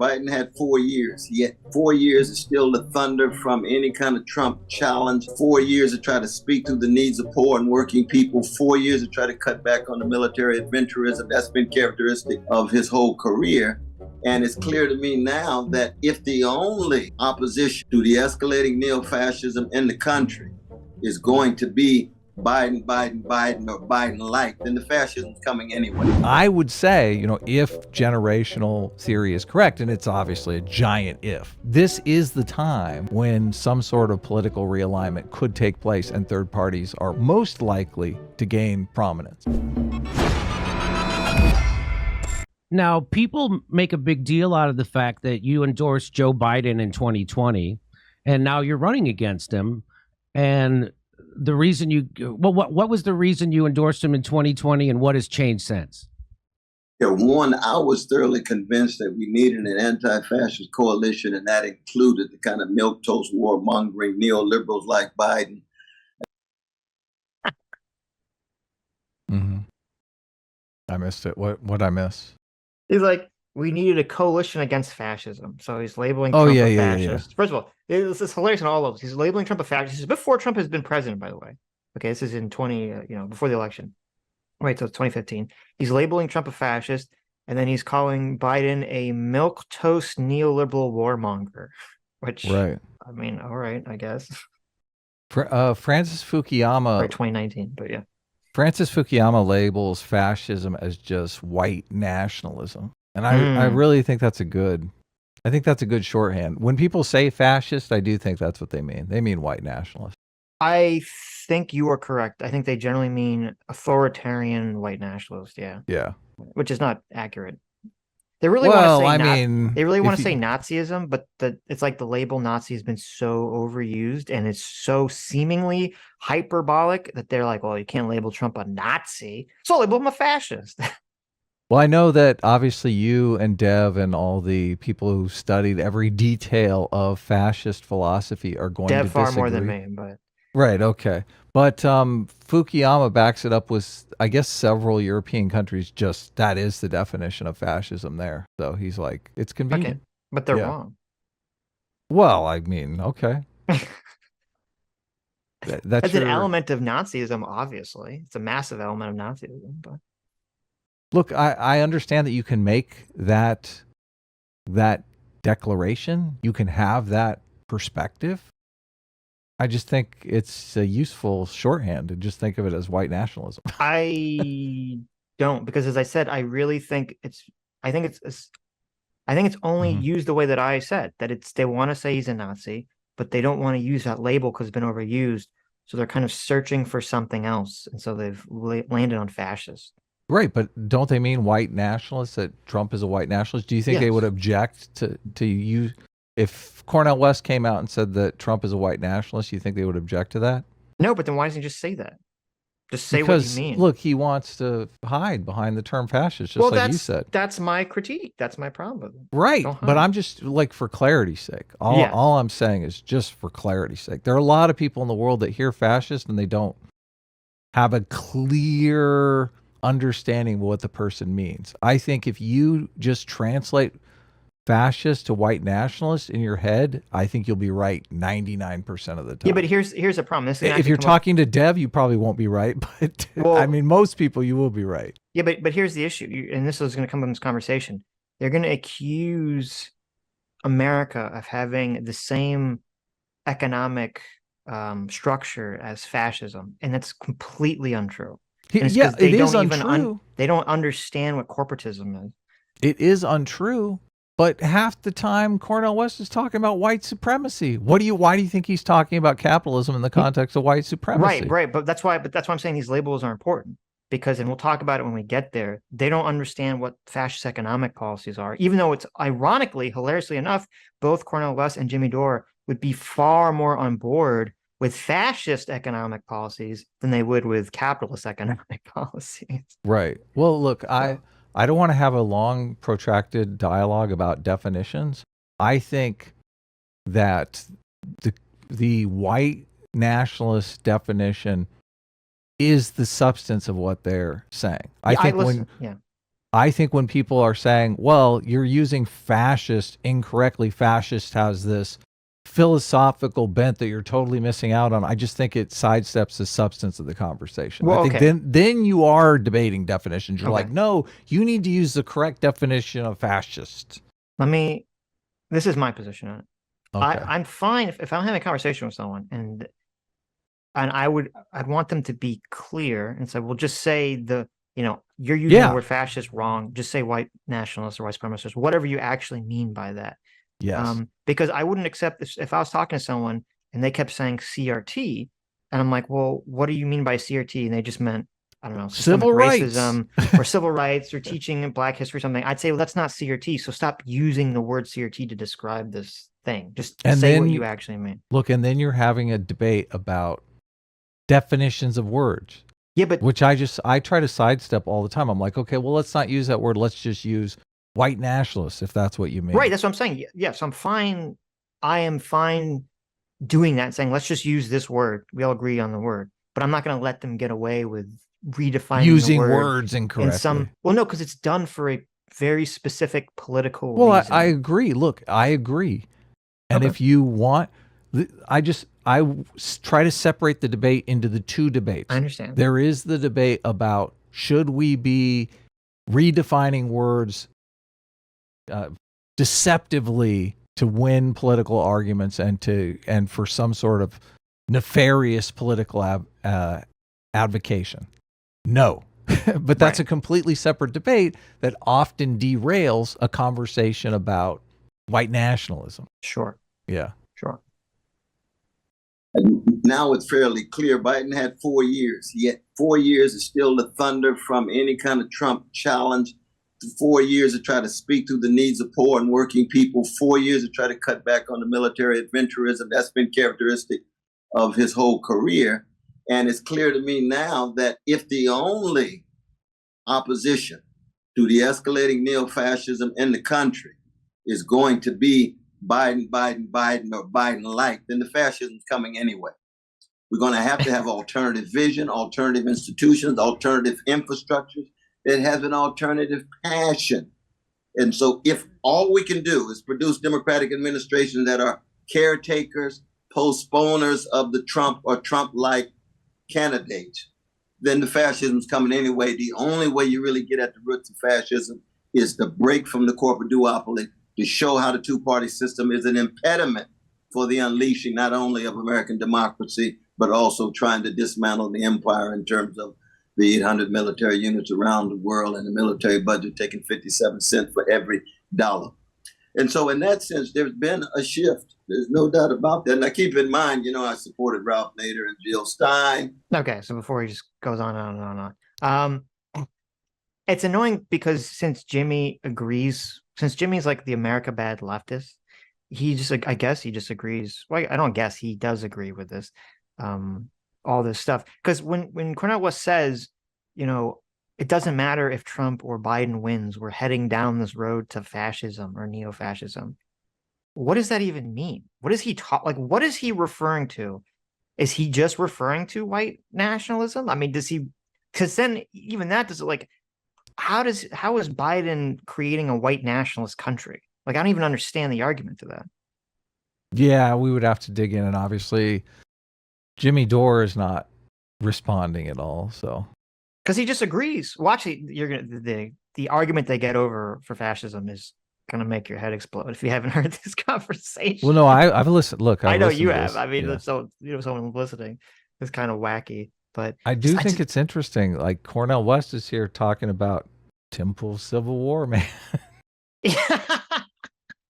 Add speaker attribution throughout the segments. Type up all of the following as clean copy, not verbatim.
Speaker 1: Biden had 4 years. He had 4 years to steal the thunder from any kind of Trump challenge. 4 years to try to speak to the needs of poor and working people. 4 years to try to cut back on the military adventurism. That's been characteristic of his whole career. And it's clear to me now that if the only opposition to the escalating neo-fascism in the country is going to be Biden, Biden, Biden, or Biden-like, then the fascism's coming anyway.
Speaker 2: I would say, if generational theory is correct, and it's obviously a giant if, this is the time when some sort of political realignment could take place and third parties are most likely to gain prominence.
Speaker 3: Now, people make a big deal out of the fact that you endorsed Joe Biden in 2020, and now you're running against him. And the reason what was the reason you endorsed him in 2020, and what has changed since?
Speaker 1: Yeah, one, I was thoroughly convinced that we needed an anti-fascist coalition, and that included the kind of milquetoast warmongering neoliberals like Biden.
Speaker 2: Mm-hmm. I missed it. What I miss?
Speaker 4: He's like, we needed a coalition against fascism. So he's labeling Trump a fascist. Yeah. First of all, this is hilarious in all of this. He's labeling Trump a fascist. This is before Trump has been president, by the way. Okay, this is in before the election. Right, so it's 2015. He's labeling Trump a fascist, and then he's calling Biden a milquetoast neoliberal warmonger. Which, right. I mean, all right, I guess.
Speaker 2: Francis Fukuyama.
Speaker 4: Right, 2019, but yeah.
Speaker 2: Francis Fukuyama labels fascism as just white nationalism. And I really think that's a good shorthand. When people say fascist, I do think that's what they mean. They mean white nationalist.
Speaker 4: I think you are correct. I think they generally mean authoritarian white nationalist. Yeah.
Speaker 2: Yeah.
Speaker 4: Which is not accurate. They really want to say they really want to say Nazism, but it's like the label Nazi has been so overused and it's so seemingly hyperbolic that they're like, well, you can't label Trump a Nazi, so label him a fascist.
Speaker 2: Well, I know that obviously you and Dev and all the people who studied every detail of fascist philosophy are going to disagree.
Speaker 4: Dev far more than me, but
Speaker 2: right, okay. But Fukuyama backs it up with, I guess, several European countries. Just that is the definition of fascism there. So he's like, it's convenient.
Speaker 4: Okay, but they're wrong.
Speaker 2: Well, I mean, okay.
Speaker 4: That's an element of Nazism, obviously. It's a massive element of Nazism. But
Speaker 2: look, I understand that you can make that declaration. You can have that perspective. I just think it's a useful shorthand to just think of it as white nationalism.
Speaker 4: I don't, because as I said, I really think it's only used the way that I said, that they want to say he's a Nazi, but they don't want to use that label because it's been overused. So they're kind of searching for something else. And so they've landed on fascist.
Speaker 2: Right. But don't they mean white nationalists, that Trump is a white nationalist? Do you think they would object to you? If Cornel West came out and said that Trump is a white nationalist, you think they would object to that?
Speaker 4: No, but then why doesn't he just say that? Just say what you mean.
Speaker 2: Look, he wants to hide behind the term fascist, just like you said.
Speaker 4: That's my critique. That's my problem with it.
Speaker 2: Right. But I'm just, like, for clarity's sake. All I'm saying is just for clarity's sake. There are a lot of people in the world that hear fascist and they don't have a clear understanding of what the person means. I think if you just translate fascist to white nationalist in your head, I think you'll be right 99% of the time.
Speaker 4: Yeah, but here's a problem.
Speaker 2: If you're talking to Dev, you probably won't be right, but I mean, most people you will be right.
Speaker 4: Yeah, but here's the issue, and this is going to come from this conversation. They're going to accuse America of having the same economic structure as fascism, and that's completely untrue.
Speaker 2: Yeah, it is untrue.
Speaker 4: They don't understand what corporatism is.
Speaker 2: It is untrue. But half the time, Cornel West is talking about white supremacy. Why do you think he's talking about capitalism in the context of white supremacy?
Speaker 4: Right. But that's why I'm saying these labels are important, because, and we'll talk about it when we get there, they don't understand what fascist economic policies are, even though it's ironically, hilariously enough, both Cornel West and Jimmy Dore would be far more on board with fascist economic policies than they would with capitalist economic policies.
Speaker 2: Right. Well, look, I don't want to have a long, protracted dialogue about definitions. I think that the white nationalist definition is the substance of what they're saying. I think I think when people are saying, well, you're using fascist incorrectly, fascist has this philosophical bent that you're totally missing out on. I just think it sidesteps the substance of the conversation.
Speaker 4: Well,
Speaker 2: I think
Speaker 4: okay.
Speaker 2: then you are debating definitions. You're
Speaker 4: Okay.
Speaker 2: like, no, you need to use the correct definition of fascist.
Speaker 4: This is my position on it.
Speaker 2: Okay.
Speaker 4: I'm fine if I'm having a conversation with someone and I'd want them to be clear and say, well, just say you're using the word fascist wrong. Just say white nationalist or white supremacist, whatever you actually mean by that.
Speaker 2: Yes.
Speaker 4: Because I wouldn't accept this if I was talking to someone and they kept saying CRT, and I'm like, well, what do you mean by CRT? And they just meant, I don't know,
Speaker 2: civil
Speaker 4: racism or civil rights or teaching Black history or something. I'd say, well, that's not CRT. So stop using the word CRT to describe this thing. Just say what you actually mean.
Speaker 2: Look, and then you're having a debate about definitions of words.
Speaker 4: Yeah, but
Speaker 2: which I try to sidestep all the time. I'm like, okay, well, let's not use that word. Let's just use white nationalists, if that's what you mean.
Speaker 4: Right. That's what I'm saying. Yes, I'm fine. I am fine doing that, saying, let's just use this word. We all agree on the word, but I'm not going to let them get away with redefining
Speaker 2: using
Speaker 4: the word
Speaker 2: words incorrectly.
Speaker 4: No, because it's done for a very specific political reason.
Speaker 2: I agree. Look, I agree. And if you want, I try to separate the debate into the two debates.
Speaker 4: I understand.
Speaker 2: There is the debate about should we be redefining words deceptively to win political arguments and for some sort of nefarious political advocation. No. But that's a completely separate debate that often derails a conversation about white nationalism.
Speaker 4: Sure.
Speaker 2: Yeah.
Speaker 4: Sure.
Speaker 1: And now it's fairly clear Biden had 4 years, yet 4 years is still the thunder from any kind of Trump challenge. 4 years to try to speak to the needs of poor and working people, 4 years to try to cut back on the military adventurism. That's been characteristic of his whole career. And it's clear to me now that if the only opposition to the escalating neo-fascism in the country is going to be Biden, or Biden-like, then the fascism's coming anyway. We're going to have alternative vision, alternative institutions, alternative infrastructures that has an alternative passion. And so if all we can do is produce Democratic administrations that are caretakers, postponers of the Trump or Trump-like candidates, then the fascism's coming anyway. The only way you really get at the roots of fascism is to break from the corporate duopoly, to show how the two-party system is an impediment for the unleashing not only of American democracy, but also trying to dismantle the empire in terms of the 800 military units around the world and the military budget taking 57 cents for every dollar. And so in that sense, there's been a shift. There's no doubt about that. Now, keep in mind, I supported Ralph Nader and Jill Stein.
Speaker 4: Okay, so before he just goes on and on. It's annoying because since Jimmy's like the America bad leftist, I guess he just agrees. Well, I don't guess, he does agree with this, all this stuff. Because when Cornel West says, it doesn't matter if Trump or Biden wins, we're heading down this road to fascism or neo-fascism. What does that even mean? What is he what is he referring to? Is he just referring to white nationalism? I mean, does he? Because then even that does how is Biden creating a white nationalist country? I don't even understand the argument to that.
Speaker 2: Yeah, we would have to dig in, and obviously Jimmy Dore is not responding at all. So
Speaker 4: because he just agrees. Watch it. You're gonna the argument they get over for fascism is gonna make your head explode if you haven't heard this conversation.
Speaker 2: Well, no, I've listened. Look,
Speaker 4: I know you have. I mean, so someone listening is kind of wacky. But
Speaker 2: I think it's interesting. Like Cornel West is here talking about Temple Civil War, man.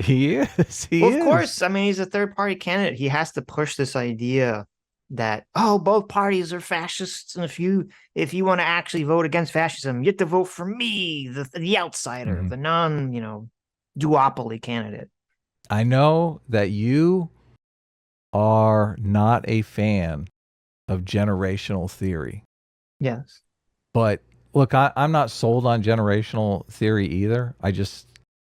Speaker 2: He is.
Speaker 4: Of course. I mean, he's a third-party candidate. He has to push this idea that both parties are fascists, and if you want to actually vote against fascism, you have to vote for me, the outsider, the duopoly candidate.
Speaker 2: I know that you are not a fan of generational theory.
Speaker 4: Yes.
Speaker 2: But look, I'm not sold on generational theory either.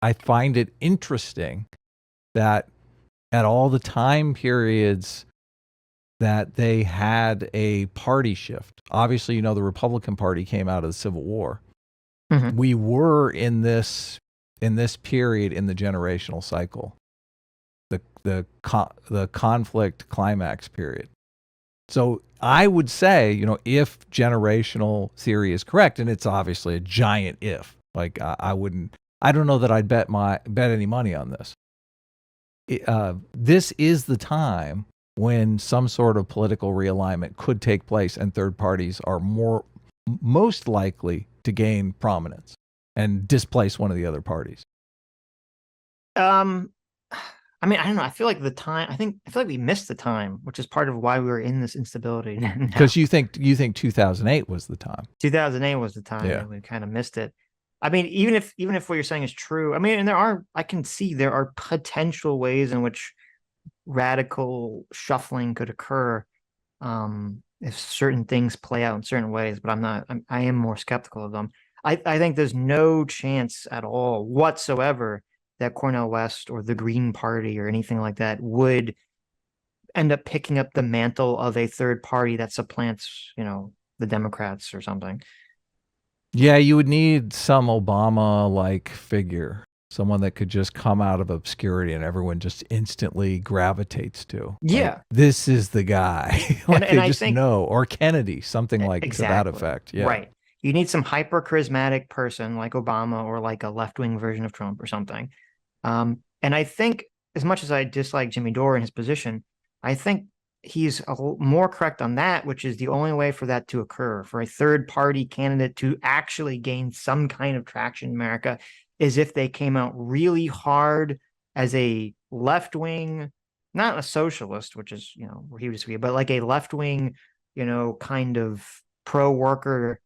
Speaker 2: I find it interesting that at all the time periods that they had a party shift. Obviously, the Republican Party came out of the Civil War.
Speaker 4: Mm-hmm.
Speaker 2: We were in this period in the generational cycle, the conflict climax period. So I would say, if generational theory is correct, and it's obviously a giant if, like I don't know that I'd bet any money on this. This is the time when some sort of political realignment could take place, and third parties are most likely to gain prominence and displace one of the other parties.
Speaker 4: I mean, I don't know. I feel like I feel like we missed the time, which is part of why we were in this instability.
Speaker 2: Because you think 2008 was the time.
Speaker 4: 2008 was the time, and we kind of missed it. I mean, even if what you're saying is true, I mean, and I can see there are potential ways in which radical shuffling could occur, if certain things play out in certain ways. But I am more skeptical of them. I think there's no chance at all whatsoever that Cornel West or the Green Party or anything like that would end up picking up the mantle of a third party that supplants, the Democrats or something.
Speaker 2: Yeah, you would need some Obama-like figure, someone that could just come out of obscurity and everyone just instantly gravitates to.
Speaker 4: Yeah.
Speaker 2: Like, this is the guy. Like
Speaker 4: and
Speaker 2: they just know. Or Kennedy, something like
Speaker 4: exactly.
Speaker 2: to that effect. Yeah.
Speaker 4: Right. You need some hyper charismatic person like Obama or like a left-wing version of Trump or something. And I think, as much as I dislike Jimmy Dore and his position, I think he's more correct on that, which is the only way for that to occur, for a third-party candidate to actually gain some kind of traction in America, is if they came out really hard as a left-wing, not a socialist, which is, where he would disagree, but like a left-wing, kind of pro-worker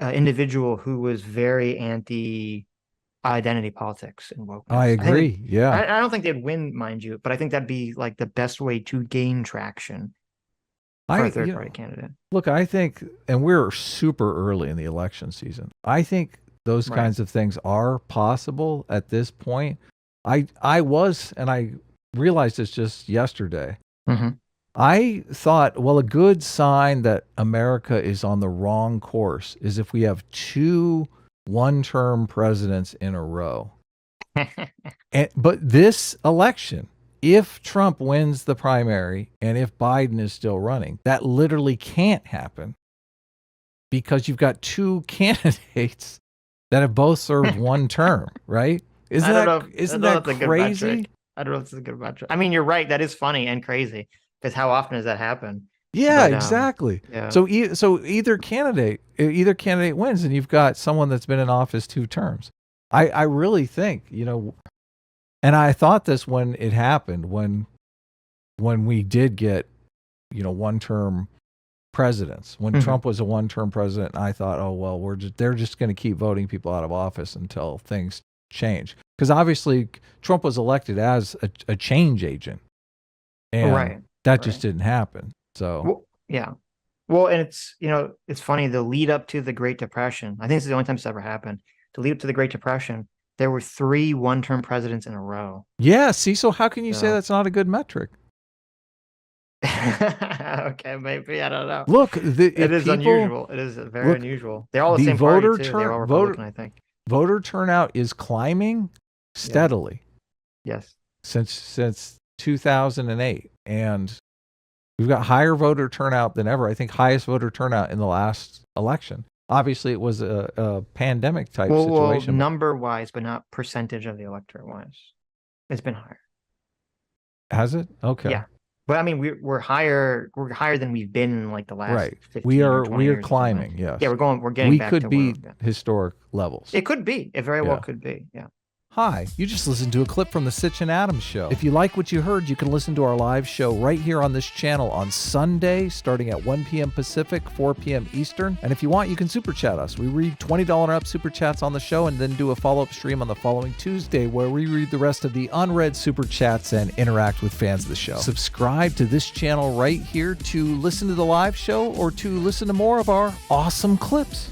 Speaker 4: individual who was very anti-identity politics and wokeness.
Speaker 2: I agree.
Speaker 4: I don't think they'd win, mind you, but I think that'd be like the best way to gain traction for a third-party candidate.
Speaker 2: Look, I think, and we're super early in the election season, I think those kinds of things are possible at this point. I was, and I realized this just yesterday.
Speaker 4: Mm-hmm.
Speaker 2: I thought, well, a good sign that America is on the wrong course is if we have 2 one-term presidents in a row. But this election, if Trump wins the primary and if Biden is still running, that literally can't happen because you've got 2 candidates that have both served 1 term, right? Isn't that crazy?
Speaker 4: I don't know if it's a good metric. I mean, you're right. That is funny and crazy. Because how often does that happen?
Speaker 2: Yeah, exactly.
Speaker 4: Yeah.
Speaker 2: So either candidate wins, and you've got someone that's been in office 2 terms. I really think, and I thought this when it happened, when we did get, 1-term presidents, when Trump was a 1-term president, I thought, oh well, they're just going to keep voting people out of office until things change, because obviously Trump was elected as a change agent, and that just didn't happen. So
Speaker 4: well, and it's funny, the lead up to the Great Depression, I think this is the only time it's ever happened. The lead up to the Great Depression, there were 3 1-term presidents in a row.
Speaker 2: Yeah, see, so how can you say that's not a good metric?
Speaker 4: Okay, maybe, I don't know.
Speaker 2: Look,
Speaker 4: it is unusual. It is very unusual. They're all the same
Speaker 2: voter
Speaker 4: party, too. They're all Republican, I think.
Speaker 2: Voter turnout is climbing steadily.
Speaker 4: Yes.
Speaker 2: Since 2008, and we've got higher voter turnout than ever. I think highest voter turnout in the last election. Obviously, it was a pandemic type situation.
Speaker 4: Well, number wise, but not percentage of the electorate wise. It's been higher.
Speaker 2: Has it? Okay.
Speaker 4: Yeah, but I mean, we're higher. We're higher than we've been in like the last 15
Speaker 2: We
Speaker 4: or 20
Speaker 2: are
Speaker 4: years
Speaker 2: climbing. Yes.
Speaker 4: Yeah, we're getting.
Speaker 2: We
Speaker 4: back
Speaker 2: could
Speaker 4: to
Speaker 2: be historic levels.
Speaker 4: It could be. It very well could be. Yeah.
Speaker 2: Hi, you just listened to a clip from the Sitch and Adams show. If you like what you heard, you can listen to our live show right here on this channel on Sunday, starting at 1 p.m. Pacific, 4 p.m. Eastern. And if you want, you can super chat us. We read $20 and up super chats on the show and then do a follow-up stream on the following Tuesday where we read the rest of the unread super chats and interact with fans of the show. Subscribe to this channel right here to listen to the live show or to listen to more of our awesome clips.